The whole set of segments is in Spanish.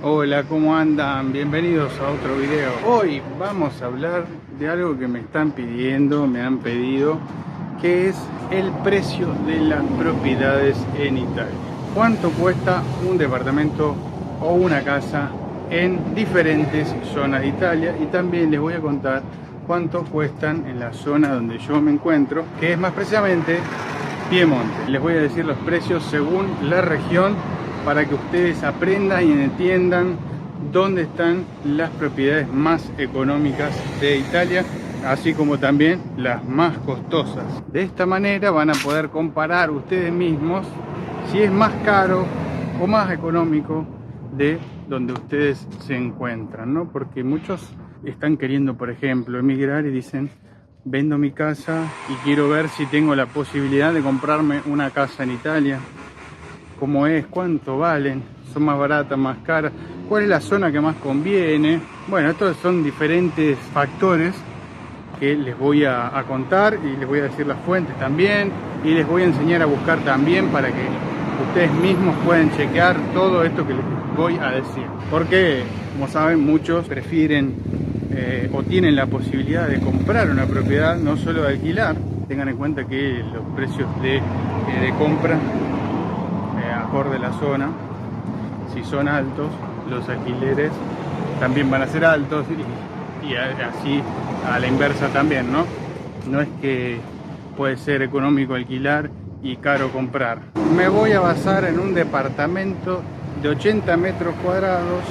Hola, ¿cómo andan? Bienvenidos a otro video. Hoy vamos a hablar de algo que me están pidiendo, me han pedido, que es el precio de las propiedades en Italia. ¿Cuánto cuesta un departamento o una casa en diferentes zonas de Italia? Y también les voy a contar cuánto cuestan en la zona donde yo me encuentro, que es más precisamente Piemonte. Les voy a decir los precios según la región, para que ustedes aprendan y entiendan dónde están las propiedades más económicas de Italia, así como también las más costosas. De esta manera van a poder comparar ustedes mismos si es más caro o más económico de donde ustedes se encuentran, ¿no? Porque muchos están queriendo, por ejemplo, emigrar y dicen: vendo mi casa y quiero ver si tengo la posibilidad de comprarme una casa en Italia. ¿Cómo es? ¿Cuánto valen? ¿Son más baratas, más caras? ¿Cuál es la zona que más conviene? Bueno, estos son diferentes factores que les voy a contar, y les voy a decir las fuentes también, y les voy a enseñar a buscar también para que ustedes mismos puedan chequear todo esto que les voy a decir. Porque, como saben, muchos prefieren o tienen la posibilidad de comprar una propiedad, no solo de alquilar. Tengan en cuenta que los precios de compra acorde a la zona, si son altos, los alquileres también van a ser altos, y así a la inversa también, ¿no? No es que puede ser económico alquilar y caro comprar. Me voy a basar en un departamento de 80 metros cuadrados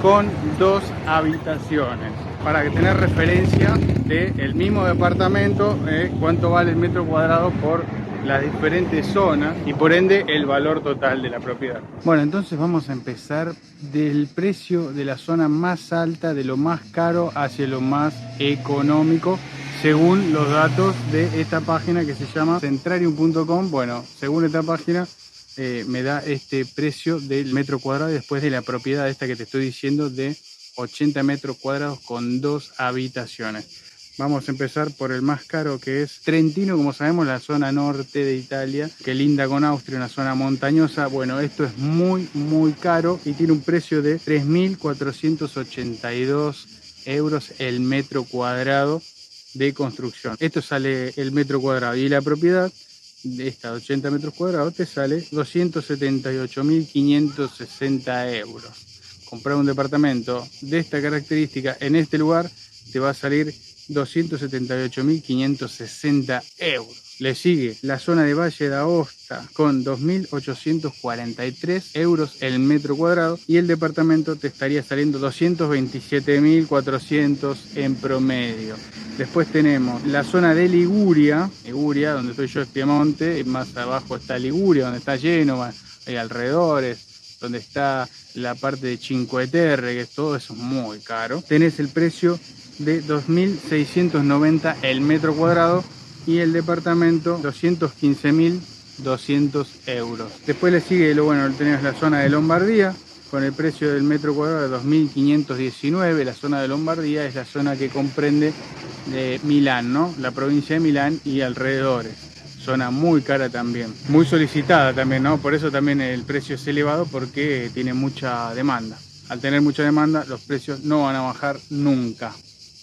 con 2 habitaciones, para que tener referencia del mismo departamento, cuánto vale el metro cuadrado por las diferentes zonas y por ende el valor total de la propiedad. Bueno, entonces vamos a empezar del precio de la zona más alta, de lo más caro hacia lo más económico, según los datos de esta página que se llama Centrarium.com. Bueno, según esta página me da este precio del metro cuadrado, después de la propiedad esta que te estoy diciendo, de 80 metros cuadrados con 2 habitaciones. Vamos a empezar por el más caro, que es Trentino, como sabemos, la zona norte de Italia, que linda con Austria, una zona montañosa. Bueno, esto es muy caro y tiene un precio de 3.482 euros el metro cuadrado de construcción. Esto sale el metro cuadrado, y la propiedad de esta de 80 metros cuadrados te sale 278.560 euros. Comprar un departamento de esta característica en este lugar te va a salir 278.560 euros. Le sigue la zona de Valle d'Aosta con 2.843 euros el metro cuadrado, y el departamento te estaría saliendo 227.400 en promedio. Después tenemos la zona de Liguria, donde estoy yo, es Piemonte, y más abajo está Liguria, donde está Génova, hay alrededores, donde está la parte de Cinque Terre, que todo eso es muy caro. Tenés el precio de 2.690 el metro cuadrado, y el departamento 215.200 euros. Después le sigue, tenemos la zona de Lombardía con el precio del metro cuadrado de 2.519. La zona de Lombardía es la zona que comprende de Milán, ¿no? La provincia de Milán y alrededores. Zona muy cara también, muy solicitada también, ¿no? Por eso también el precio es elevado, porque tiene mucha demanda. Al tener mucha demanda, los precios no van a bajar nunca.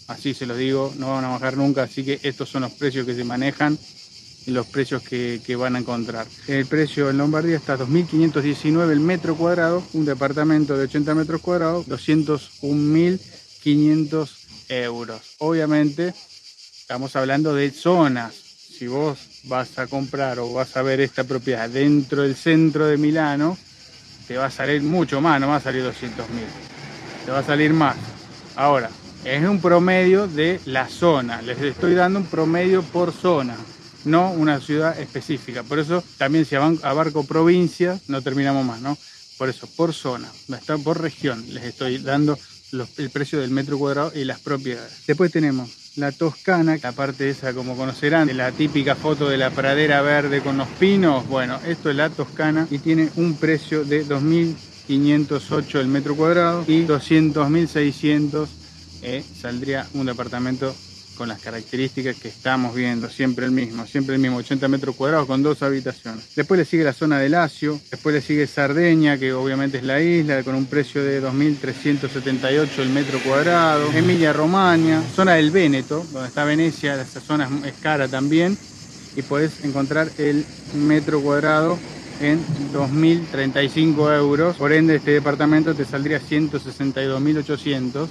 Así se los digo, no van a bajar nunca. Así que estos son los precios que se manejan y los precios que van a encontrar. El precio en Lombardía está a 2.519 el metro cuadrado, un departamento de 80 metros cuadrados, 201.500 euros. Obviamente estamos hablando de zonas. Si vos vas a comprar o vas a ver esta propiedad dentro del centro de Milano, te va a salir mucho más, no va a salir 200.000, te va a salir más. Ahora, es un promedio de la zona, les estoy dando un promedio por zona, no una ciudad específica. Por eso también, si abarco provincias, no terminamos más, ¿no? Por eso, por zona, por región, les estoy dando el precio del metro cuadrado y las propiedades. Después tenemos la Toscana, la parte esa, como conocerán, de la típica foto de la pradera verde con los pinos. Bueno, esto es la Toscana y tiene un precio de 2.508 el metro cuadrado y 200.600 saldría un departamento con las características que estamos viendo, siempre el mismo, 80 metros cuadrados con 2 habitaciones. Después le sigue la zona de Lacio, después le sigue Sardeña, que obviamente es la isla, con un precio de 2.378 el metro cuadrado. Emilia Romagna, zona del Véneto, donde está Venecia, esa zona es cara también, y podés encontrar el metro cuadrado en 2.035 euros. Por ende, este departamento te saldría 162.800.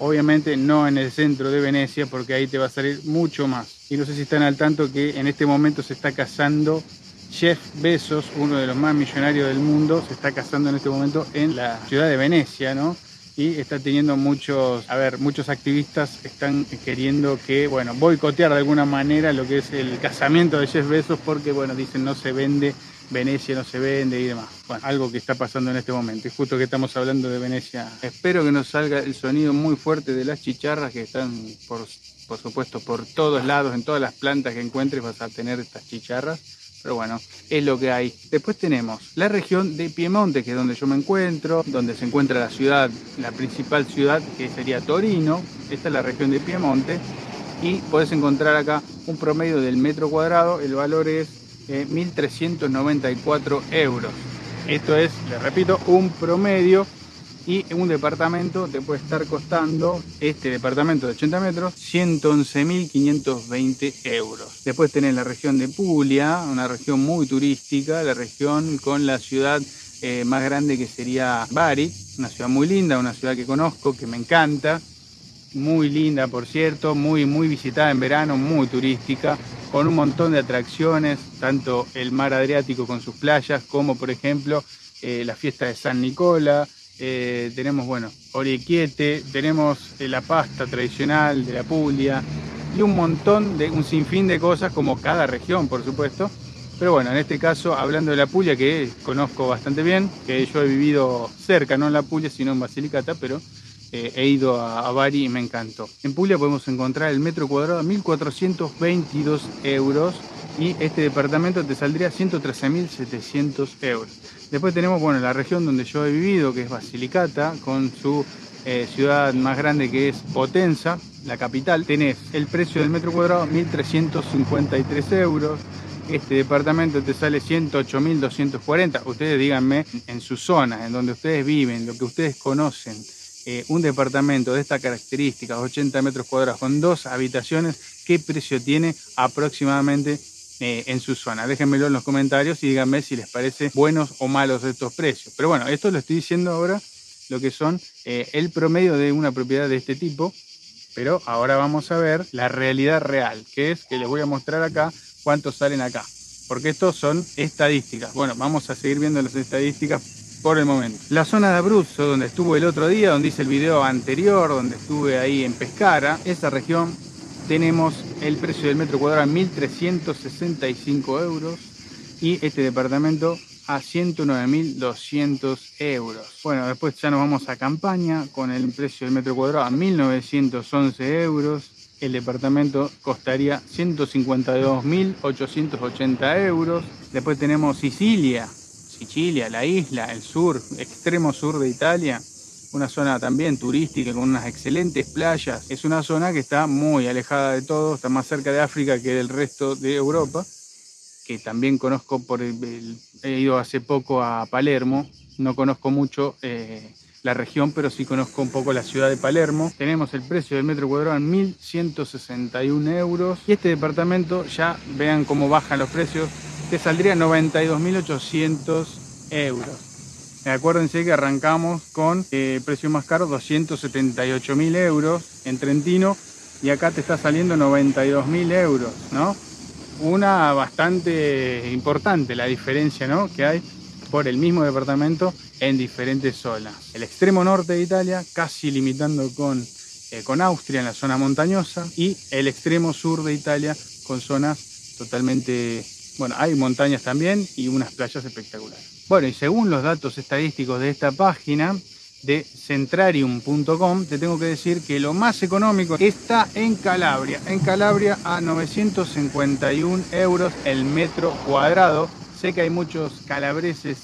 Obviamente no en el centro de Venecia, porque ahí te va a salir mucho más. Y no sé si están al tanto que en este momento se está casando Jeff Bezos, uno de los más millonarios del mundo, se está casando en este momento en la ciudad de Venecia, ¿no? Y está teniendo muchos activistas están queriendo que, bueno, boicotear de alguna manera lo que es el casamiento de Jeff Bezos, porque, bueno, dicen no se vende, Venecia no se vende y demás. Bueno, algo que está pasando en este momento. Y justo que estamos hablando de Venecia, espero que nos salga el sonido muy fuerte de las chicharras que están, por supuesto, por todos lados, en todas las plantas que encuentres vas a tener estas chicharras. Pero bueno, es lo que hay. Después tenemos la región de Piemonte, que es donde yo me encuentro, donde se encuentra la ciudad, la principal ciudad, que sería Torino. Esta es la región de Piemonte. Y podés encontrar acá un promedio del metro cuadrado, el valor es 1.394 euros. Esto es, les repito, un promedio. Y un departamento te puede estar costando, este departamento de 80 metros, 111.520 euros. Después tenés la región de Puglia, una región muy turística, la región con la ciudad más grande que sería Bari, una ciudad muy linda, una ciudad que conozco, que me encanta, muy linda por cierto, muy visitada en verano, muy turística, con un montón de atracciones, tanto el mar Adriático con sus playas, como por ejemplo la fiesta de San Nicola. Tenemos, bueno, Orecchiette, tenemos la pasta tradicional de la Puglia y un sinfín de cosas como cada región, por supuesto. Pero bueno, en este caso, hablando de la Puglia, que conozco bastante bien, que yo he vivido cerca, no en la Puglia, sino en Basilicata, pero he ido a Bari y me encantó. En Puglia podemos encontrar el metro cuadrado a 1.422 euros y este departamento te saldría 113.700 euros. Después tenemos, bueno, la región donde yo he vivido, que es Basilicata, con su ciudad más grande que es Potenza, la capital. Tenés el precio del metro cuadrado 1.353 euros. Este departamento te sale 108.240. Ustedes díganme en su zona, en donde ustedes viven, lo que ustedes conocen, un departamento de estas características, 80 metros cuadrados con 2 habitaciones, ¿qué precio tiene aproximadamente en su zona? Déjenmelo en los comentarios y díganme si les parece buenos o malos estos precios. Pero bueno, esto lo estoy diciendo ahora, lo que son el promedio de una propiedad de este tipo, pero ahora vamos a ver la realidad real, que es que les voy a mostrar acá cuántos salen acá, porque estos son estadísticas. Bueno, vamos a seguir viendo las estadísticas por el momento. La zona de Abruzzo, donde estuve el otro día, donde hice el video anterior, donde estuve ahí en Pescara, esa región, tenemos el precio del metro cuadrado en 1.365 euros y este departamento a 109.200 euros. Bueno, después ya nos vamos a Campaña con el precio del metro cuadrado a 1.911 euros. El departamento costaría 152.880 euros. Después tenemos Sicilia, la isla, el sur, extremo sur de Italia. Una zona también turística con unas excelentes playas. Es una zona que está muy alejada de todo, está más cerca de África que del resto de Europa, que también conozco he ido hace poco a Palermo. No conozco mucho la región, pero sí conozco un poco la ciudad de Palermo. Tenemos el precio del metro cuadrado en 1.161 euros. Y este departamento, ya vean cómo bajan los precios, te saldría 92.800 euros. Acuérdense que arrancamos con precio más caro, 278.000 euros en Trentino, y acá te está saliendo 92.000 euros, ¿no? Una bastante importante la diferencia, ¿no?, que hay por el mismo departamento en diferentes zonas. El extremo norte de Italia, casi limitando con Austria en la zona montañosa, y el extremo sur de Italia con zonas totalmente... Bueno, hay montañas también y unas playas espectaculares. Bueno, y según los datos estadísticos de esta página de centrarium.com, te tengo que decir que lo más económico está en Calabria. En Calabria a 951 euros el metro cuadrado. Sé que hay muchos calabreses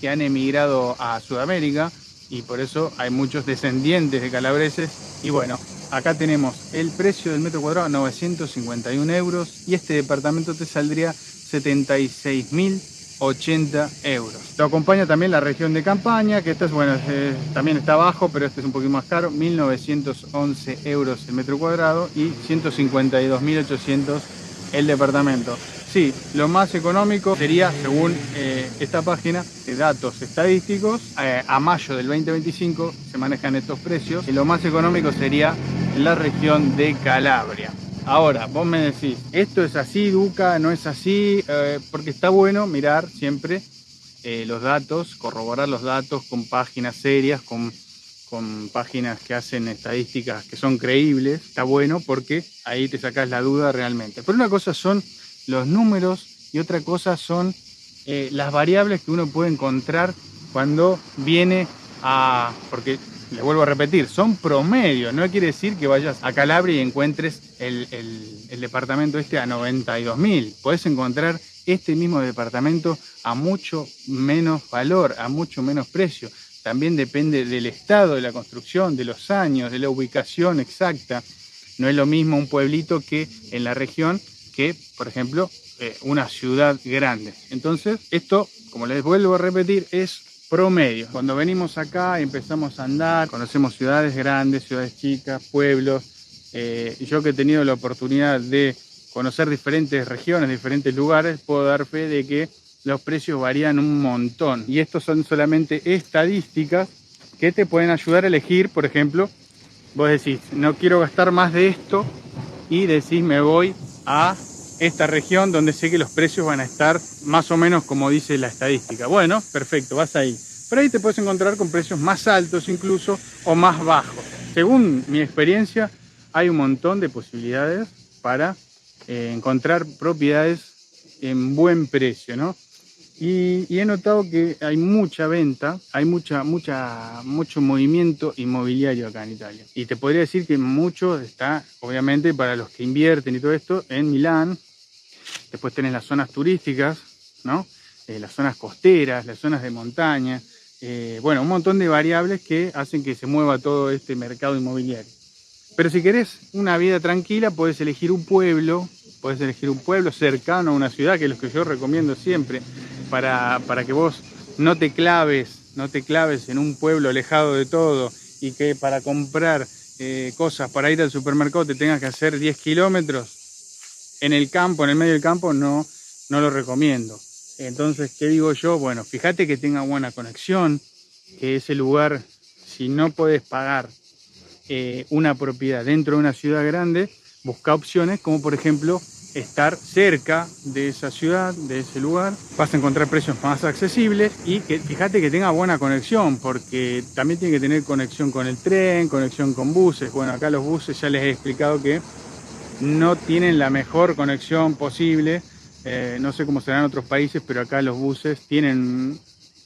que han emigrado a Sudamérica y por eso hay muchos descendientes de calabreses. Y bueno, acá tenemos el precio del metro cuadrado, 951 euros, y este departamento te saldría 76.080 euros. Lo acompaña también la región de campaña, que esta es, bueno, también está abajo, pero este es un poquito más caro, 1.911 euros el metro cuadrado y 152.800 el departamento. Sí, lo más económico sería, según esta página de datos estadísticos, a mayo del 2025 se manejan estos precios y lo más económico sería la región de Calabria. Ahora, vos me decís, ¿esto es así, Duca? ¿No es así? Porque está bueno mirar siempre los datos, corroborar los datos con páginas serias, con páginas que hacen estadísticas que son creíbles. Está bueno porque ahí te sacás la duda realmente. Pero una cosa son los números y otra cosa son las variables que uno puede encontrar cuando viene a... porque le vuelvo a repetir, son promedios, no quiere decir que vayas a Calabria y encuentres el departamento este a 92.000. Podés encontrar este mismo departamento a mucho menos valor, a mucho menos precio. También depende del estado de la construcción, de los años, de la ubicación exacta. No es lo mismo un pueblito que en la región que, por ejemplo, una ciudad grande. Entonces, esto, como les vuelvo a repetir, es promedio. Cuando venimos acá y empezamos a andar, conocemos ciudades grandes, ciudades chicas, pueblos. Yo que he tenido la oportunidad de conocer diferentes regiones, diferentes lugares, puedo dar fe de que los precios varían un montón. Y estos son solamente estadísticas que te pueden ayudar a elegir. Por ejemplo, vos decís, no quiero gastar más de esto, y decís, me voy a esta región donde sé que los precios van a estar más o menos como dice la estadística. Bueno, perfecto, vas ahí. Pero ahí te puedes encontrar con precios más altos incluso o más bajos. Según mi experiencia, hay un montón de posibilidades para encontrar propiedades en buen precio, ¿no? Y he notado que hay mucha venta, hay mucho movimiento inmobiliario acá en Italia. Y te podría decir que mucho está, obviamente, para los que invierten y todo esto, en Milán. Después tenés las zonas turísticas, ¿no? Las zonas costeras, las zonas de montaña. Bueno, un montón de variables que hacen que se mueva todo este mercado inmobiliario. Pero si querés una vida tranquila, podés elegir un pueblo cercano a una ciudad, que es lo que yo recomiendo siempre, para que vos no te claves en un pueblo alejado de todo y que para comprar cosas, para ir al supermercado te tengas que hacer 10 kilómetros en el campo, en el medio del campo, no lo recomiendo. Entonces, ¿qué digo yo? Bueno, fíjate que tenga buena conexión, que ese lugar, si no podés pagar una propiedad dentro de una ciudad grande, busca opciones como por ejemplo estar cerca de esa ciudad, de ese lugar. Vas a encontrar precios más accesibles y que fíjate que tenga buena conexión, porque también tiene que tener conexión con el tren, conexión con buses. Bueno, acá los buses ya les he explicado que no tienen la mejor conexión posible. No sé cómo será en otros países, pero acá los buses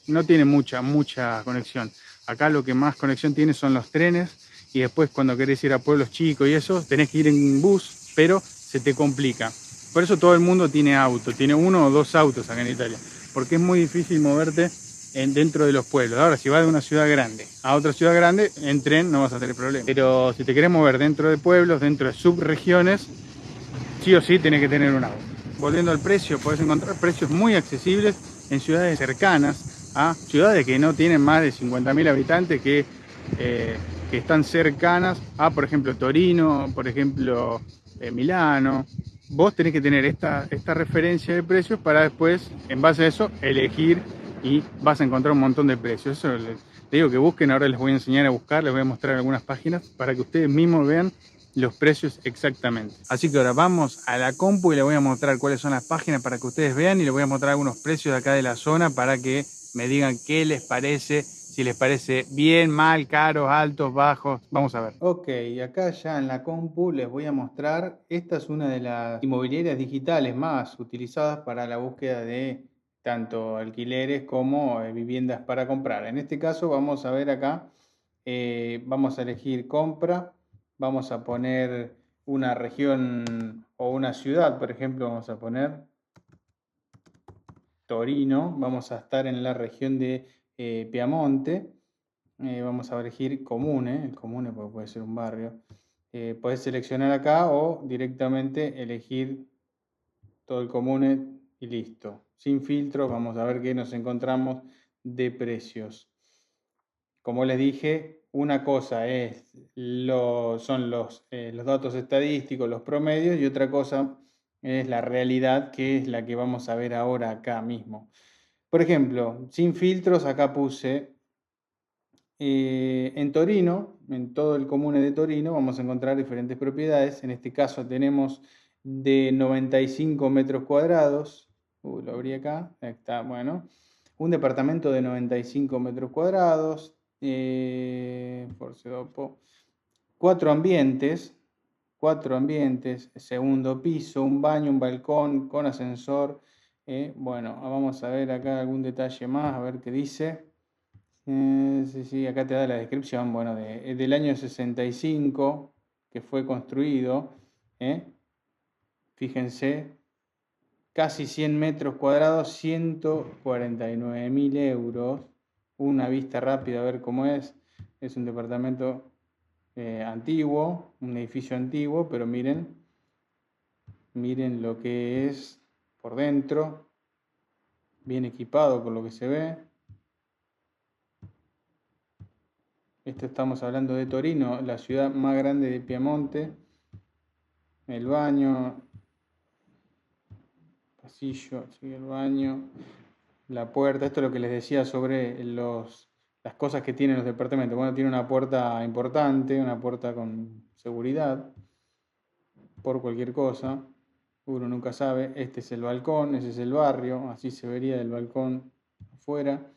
no tienen mucha conexión. Acá lo que más conexión tiene son los trenes, y después cuando querés ir a pueblos chicos y eso, tenés que ir en bus, pero se te complica. Por eso todo el mundo tiene auto, tiene uno o dos autos acá en Italia, porque es muy difícil moverte dentro de los pueblos. Ahora, si vas de una ciudad grande a otra ciudad grande, en tren no vas a tener problema. Pero si te querés mover dentro de pueblos, dentro de subregiones, sí o sí tenés que tener un auto. Volviendo al precio, podés encontrar precios muy accesibles en ciudades cercanas a ciudades que no tienen más de 50.000 habitantes, que están cercanas a, por ejemplo, Torino, por ejemplo, Milano. Vos tenés que tener esta referencia de precios para después, en base a eso, elegir, y vas a encontrar un montón de precios. Eso les digo que busquen, ahora les voy a enseñar a buscar, les voy a mostrar algunas páginas para que ustedes mismos vean los precios exactamente. Así que ahora vamos a la compu y les voy a mostrar cuáles son las páginas para que ustedes vean, y les voy a mostrar algunos precios de acá de la zona para que me digan qué les parece, si les parece bien, mal, caros, altos, bajos. Vamos a ver. Ok, acá ya en la compu les voy a mostrar. Esta es una de las inmobiliarias digitales más utilizadas para la búsqueda de tanto alquileres como viviendas para comprar. En este caso vamos a ver acá, vamos a elegir compra, vamos a poner una región o una ciudad, por ejemplo, vamos a poner Torino, vamos a estar en la región de Piamonte. Vamos a elegir comune, el comune porque puede ser un barrio. podés seleccionar acá o directamente elegir todo el comune y listo. Sin filtros, vamos a ver qué nos encontramos de precios. Como les dije, una cosa son los datos estadísticos, los promedios, y otra cosa es la realidad, que es la que vamos a ver ahora acá mismo. Por ejemplo, sin filtros, acá puse en Torino, en todo el comune de Torino, vamos a encontrar diferentes propiedades. En este caso tenemos de 95 metros cuadrados. Lo abrí acá, ahí está, bueno. Un departamento de 95 metros cuadrados. Cuatro ambientes, segundo piso, un baño, un balcón con ascensor. Bueno, vamos a ver acá algún detalle más, a ver qué dice. Sí, acá te da la descripción, bueno, del año 65 que fue construido. Fíjense, casi 100 metros cuadrados, 149.000 euros. Una vista rápida a ver cómo es. Es un departamento antiguo, un edificio antiguo, pero miren lo que es por dentro, bien equipado por lo que se ve. Esto estamos hablando de Torino, la ciudad más grande de Piemonte. El baño, pasillo, sigue el baño, la puerta. Esto es lo que les decía sobre las cosas que tienen los departamentos. Bueno, tiene una puerta importante, una puerta con seguridad por cualquier cosa. Uno nunca sabe. Este es el balcón, ese es el barrio, así se vería del balcón afuera.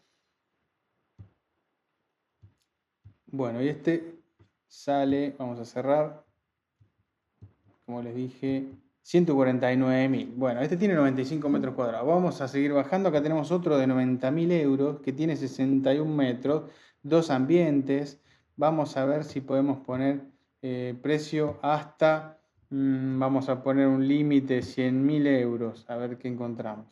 Bueno, y este sale, vamos a cerrar, como les dije, 149.000. Bueno, este tiene 95 metros cuadrados. Vamos a seguir bajando. Acá tenemos otro de 90.000 euros que tiene 61 metros, dos ambientes. Vamos a ver si podemos poner precio hasta, vamos a poner un límite 100.000 euros. A ver qué encontramos.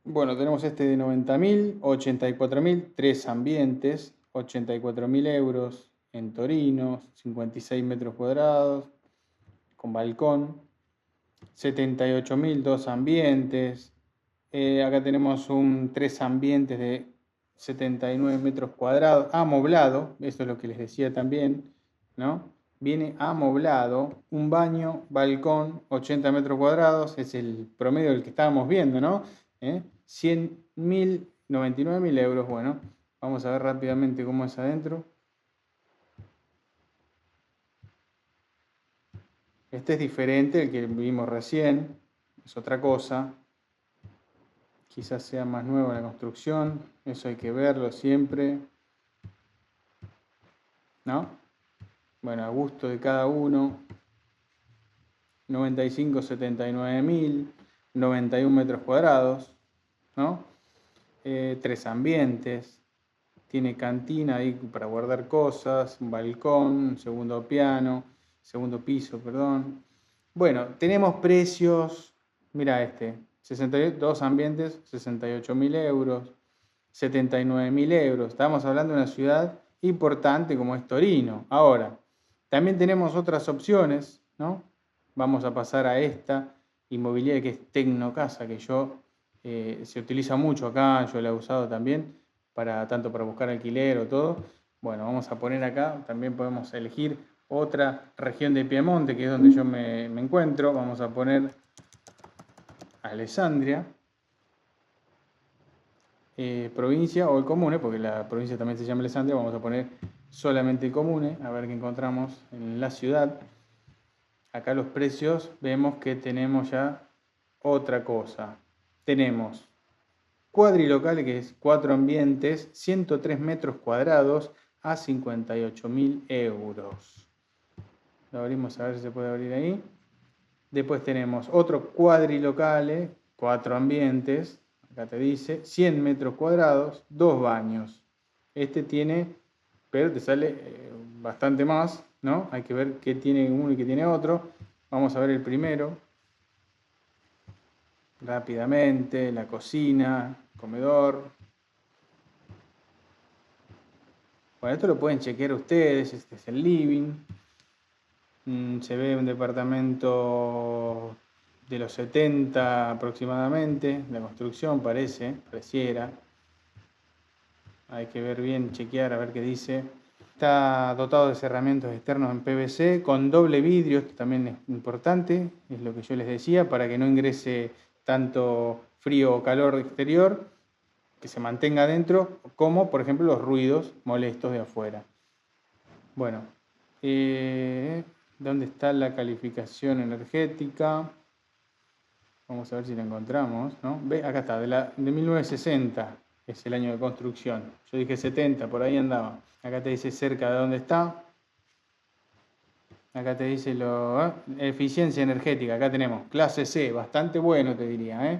Bueno, tenemos este de 90.000, 84.000, tres ambientes, 84.000 euros en Torino, 56 metros cuadrados, con balcón, 78.000, dos ambientes. Acá tenemos tres ambientes de 79 metros cuadrados, amoblado, esto es lo que les decía también, ¿no? Viene amoblado, un baño, balcón, 80 metros cuadrados, es el promedio del que estábamos viendo, ¿no? 100.000, 99.000 euros. Bueno, vamos a ver rápidamente cómo es adentro. Este es diferente al que vimos recién, es otra cosa. Quizás sea más nueva la construcción, eso hay que verlo siempre, ¿no? Bueno, a gusto de cada uno. 95, 79.000, 91 metros cuadrados, ¿no? Tres ambientes, tiene cantina ahí para guardar cosas, un balcón, un segundo piso, perdón. Bueno, tenemos precios, mira este, 62 ambientes, 68.000 euros, 79.000 euros. Estamos hablando de una ciudad importante como es Torino. Ahora, también tenemos otras opciones, ¿no? Vamos a pasar a esta inmobiliaria que es Tecnocasa, que se utiliza mucho acá, yo la he usado también, tanto para buscar alquiler o todo. Bueno, vamos a poner acá, también podemos elegir otra región de Piemonte, que es donde yo me encuentro. Vamos a poner Alessandria, provincia o el comune, porque la provincia también se llama Alessandria. Vamos a poner solamente el comune, a ver qué encontramos en la ciudad. Acá los precios, vemos que tenemos ya otra cosa. Tenemos cuadrilocal, que es 4 ambientes, 103 metros cuadrados a 58.000 euros. Lo abrimos a ver si se puede abrir ahí. Después tenemos otro cuadrilocal, 4 ambientes, acá te dice, 100 metros cuadrados, 2 baños. Este tiene, pero te sale bastante más, ¿no? Hay que ver qué tiene uno y qué tiene otro. Vamos a ver el primero. Rápidamente, la cocina, comedor. Bueno, esto lo pueden chequear ustedes, este es el living. Se ve un departamento de los 70 aproximadamente, la construcción pareciera. Hay que ver bien, chequear, a ver qué dice. Está dotado de cerramientos externos en PVC con doble vidrio, esto también es importante, es lo que yo les decía, para que no ingrese tanto frío o calor exterior, que se mantenga adentro, como por ejemplo los ruidos molestos de afuera. Bueno, ¿dónde está la calificación energética? Vamos a ver si la encontramos, ¿no? Ve, acá está, de 1960 es el año de construcción. Yo dije 70, por ahí andaba. Acá te dice cerca de dónde está. Acá te dice eficiencia energética. Acá tenemos clase C, bastante bueno te diría, ¿eh?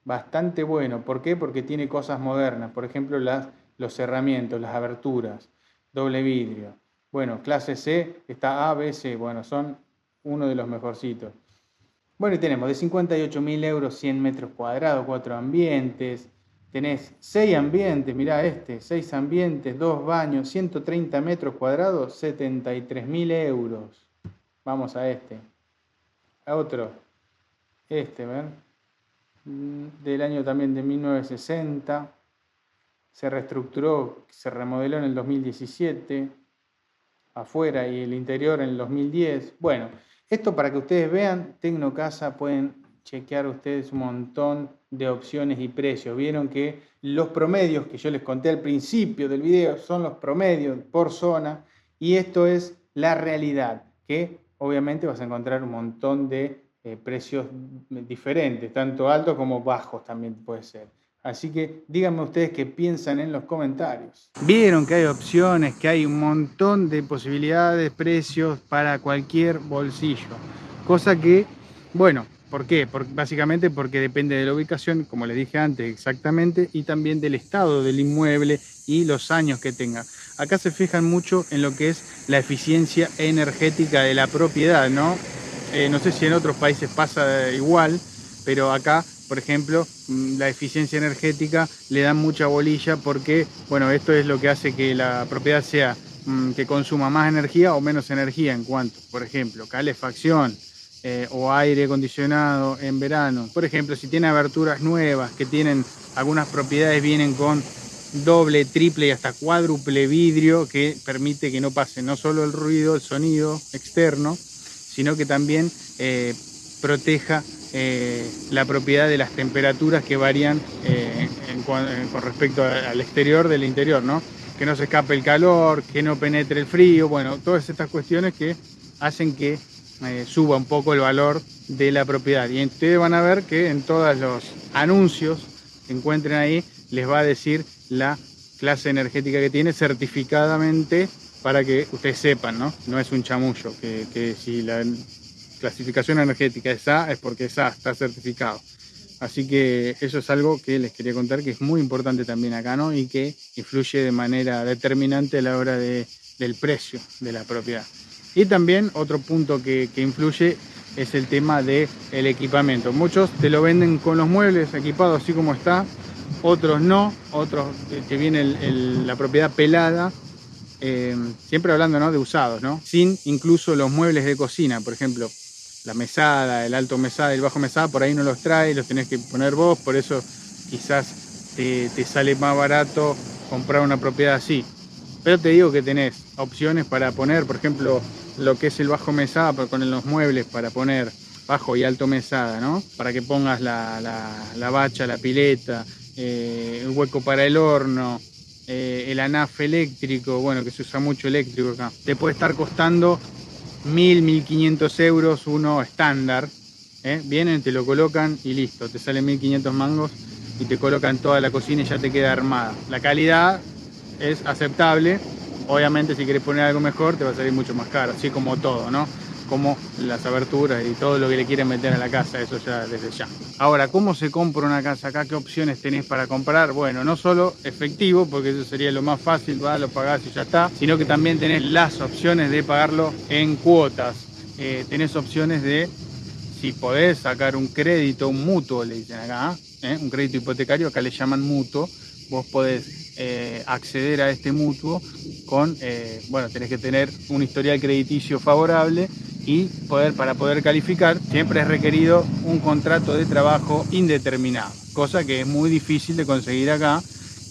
Bastante bueno. ¿Por qué? Porque tiene cosas modernas. Por ejemplo, los cerramientos, las aberturas, doble vidrio. Bueno, clase C está A, B, C. Bueno, son uno de los mejorcitos. Bueno, y tenemos de 58.000 euros, 100 metros cuadrados, 4 ambientes. Tenés 6 ambientes, mirá 6 ambientes, 2 baños, 130 metros cuadrados, 73.000 euros. Vamos a A otro. ¿Ver? Del año también de 1960. Se reestructuró, se remodeló en el 2017. Afuera y el interior en el 2010. Bueno, esto para que ustedes vean, Tecnocasa, pueden chequear ustedes un montón de opciones y precios. Vieron que los promedios que yo les conté al principio del video son los promedios por zona y esto es la realidad, que obviamente vas a encontrar un montón de precios diferentes, tanto altos como bajos también puede ser. Así que díganme ustedes qué piensan en los comentarios. Vieron que hay opciones, que hay un montón de posibilidades, precios para cualquier bolsillo. Cosa que, bueno, ¿por qué? Básicamente porque depende de la ubicación, como les dije antes exactamente, y también del estado del inmueble y los años que tenga. Acá se fijan mucho en lo que es la eficiencia energética de la propiedad, ¿no? No sé si en otros países pasa igual, pero acá, por ejemplo, la eficiencia energética le dan mucha bolilla porque, bueno, esto es lo que hace que la propiedad sea que consuma más energía o menos energía en cuanto, por ejemplo, calefacción o aire acondicionado en verano. Por ejemplo, si tiene aberturas nuevas que tienen, algunas propiedades vienen con doble, triple y hasta cuádruple vidrio que permite que no pase no solo el ruido, el sonido externo, sino que también proteja la propiedad de las temperaturas que varían con respecto al exterior del interior, ¿no? Que no se escape el calor, que no penetre el frío, bueno, todas estas cuestiones que hacen que suba un poco el valor de la propiedad. Y ustedes van a ver que en todos los anuncios que encuentren ahí les va a decir la clase energética que tiene certificadamente para que ustedes sepan, ¿no? No es un chamullo, que si la clasificación energética es A, es porque es A, está certificado. Así que eso es algo que les quería contar, que es muy importante también acá, ¿no? Y que influye de manera determinante a la hora del precio de la propiedad. Y también otro punto que influye es el tema del equipamiento. Muchos te lo venden con los muebles equipados así como está, otros no, otros que viene la propiedad pelada. Siempre hablando, ¿no?, de usados, ¿no? Sin incluso los muebles de cocina, por ejemplo, la mesada, el alto mesada y el bajo mesada, por ahí no los trae, los tenés que poner vos, por eso quizás te sale más barato comprar una propiedad así. Pero te digo que tenés opciones para poner, por ejemplo, lo que es el bajo mesada, con los muebles para poner bajo y alto mesada, ¿no? Para que pongas la bacha, la pileta, el hueco para el horno, el anafe eléctrico, bueno, que se usa mucho eléctrico acá. Te puede estar costando 1.500 euros uno estándar. Vienen, te lo colocan y listo, te salen 1.500 mangos y te colocan toda la cocina y ya te queda armada. La calidad es aceptable. Obviamente si querés poner algo mejor te va a salir mucho más caro, así como todo, ¿no? Como las aberturas y todo lo que le quieren meter a la casa, eso ya desde ya. Ahora, ¿cómo se compra una casa acá? ¿Qué opciones tenés para comprar? Bueno, no solo efectivo, porque eso sería lo más fácil, lo pagás y ya está, sino que también tenés las opciones de pagarlo en cuotas. Tenés opciones de, si podés sacar un crédito, un mutuo, le dicen acá, un crédito hipotecario, acá le llaman mutuo. Vos podés acceder a este mutuo con, bueno, tenés que tener un historial crediticio favorable y para poder calificar siempre es requerido un contrato de trabajo indeterminado, cosa que es muy difícil de conseguir acá,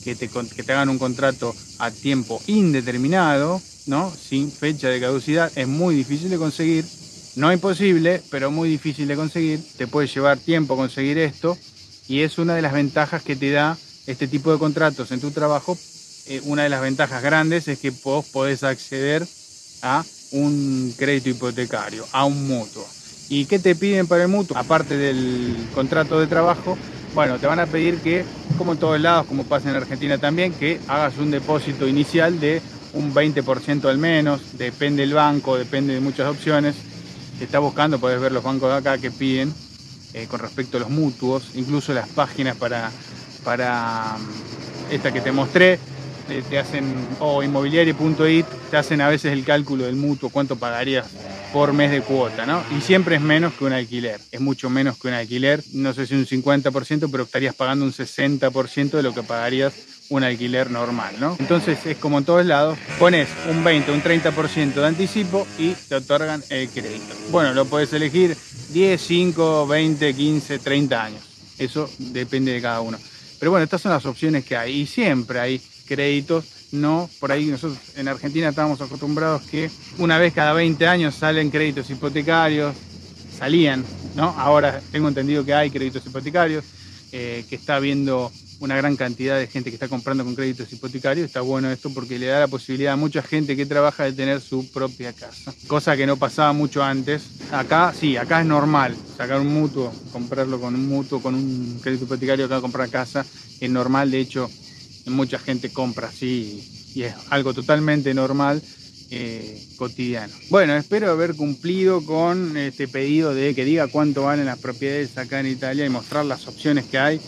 que te hagan un contrato a tiempo indeterminado, ¿no? Sin fecha de caducidad, es muy difícil de conseguir, no imposible, pero muy difícil de conseguir, te puede llevar tiempo conseguir esto y es una de las ventajas que te da este tipo de contratos en tu trabajo. Una de las ventajas grandes es que vos podés acceder a un crédito hipotecario, a un mutuo. ¿Y qué te piden para el mutuo? Aparte del contrato de trabajo, bueno, te van a pedir que, como en todos lados, como pasa en Argentina también, que hagas un depósito inicial de un 20% al menos, depende del banco, depende de muchas opciones. Si estás buscando, podés ver los bancos de acá que piden con respecto a los mutuos, incluso las páginas para esta que te mostré, te hacen, o inmobiliaria.it, te hacen a veces el cálculo del mutuo, cuánto pagarías por mes de cuota, ¿no? Y siempre es menos que un alquiler, es mucho menos que un alquiler, no sé si un 50%, pero estarías pagando un 60% de lo que pagarías un alquiler normal, ¿no? Entonces es como en todos lados, pones un 20, un 30% de anticipo y te otorgan el crédito. Bueno, lo puedes elegir 10, 5, 20, 15, 30 años, eso depende de cada uno. Pero bueno, estas son las opciones que hay y siempre hay créditos, no, por ahí nosotros en Argentina estamos acostumbrados que una vez cada 20 años salen créditos hipotecarios, salían, ¿no? Ahora tengo entendido que hay créditos hipotecarios, que está habiendo una gran cantidad de gente que está comprando con créditos hipotecarios. Está bueno esto porque le da la posibilidad a mucha gente que trabaja de tener su propia casa, cosa que no pasaba mucho antes. Acá sí, acá es normal sacar un mutuo, comprarlo con un mutuo, con un crédito hipotecario, acá comprar casa es normal. De hecho, mucha gente compra así y es algo totalmente normal, cotidiano. Bueno, espero haber cumplido con este pedido de que diga cuánto valen las propiedades acá en Italia y mostrar las opciones que hay.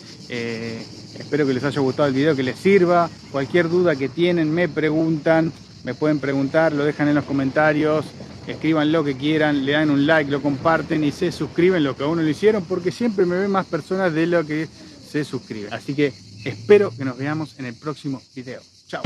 Espero que les haya gustado el video, que les sirva. Cualquier duda que tienen me preguntan, me pueden preguntar, lo dejan en los comentarios, escriban lo que quieran, le dan un like, lo comparten y se suscriben, lo que aún no lo hicieron, porque siempre me ven más personas de lo que se suscriben. Así que espero que nos veamos en el próximo video. Chao.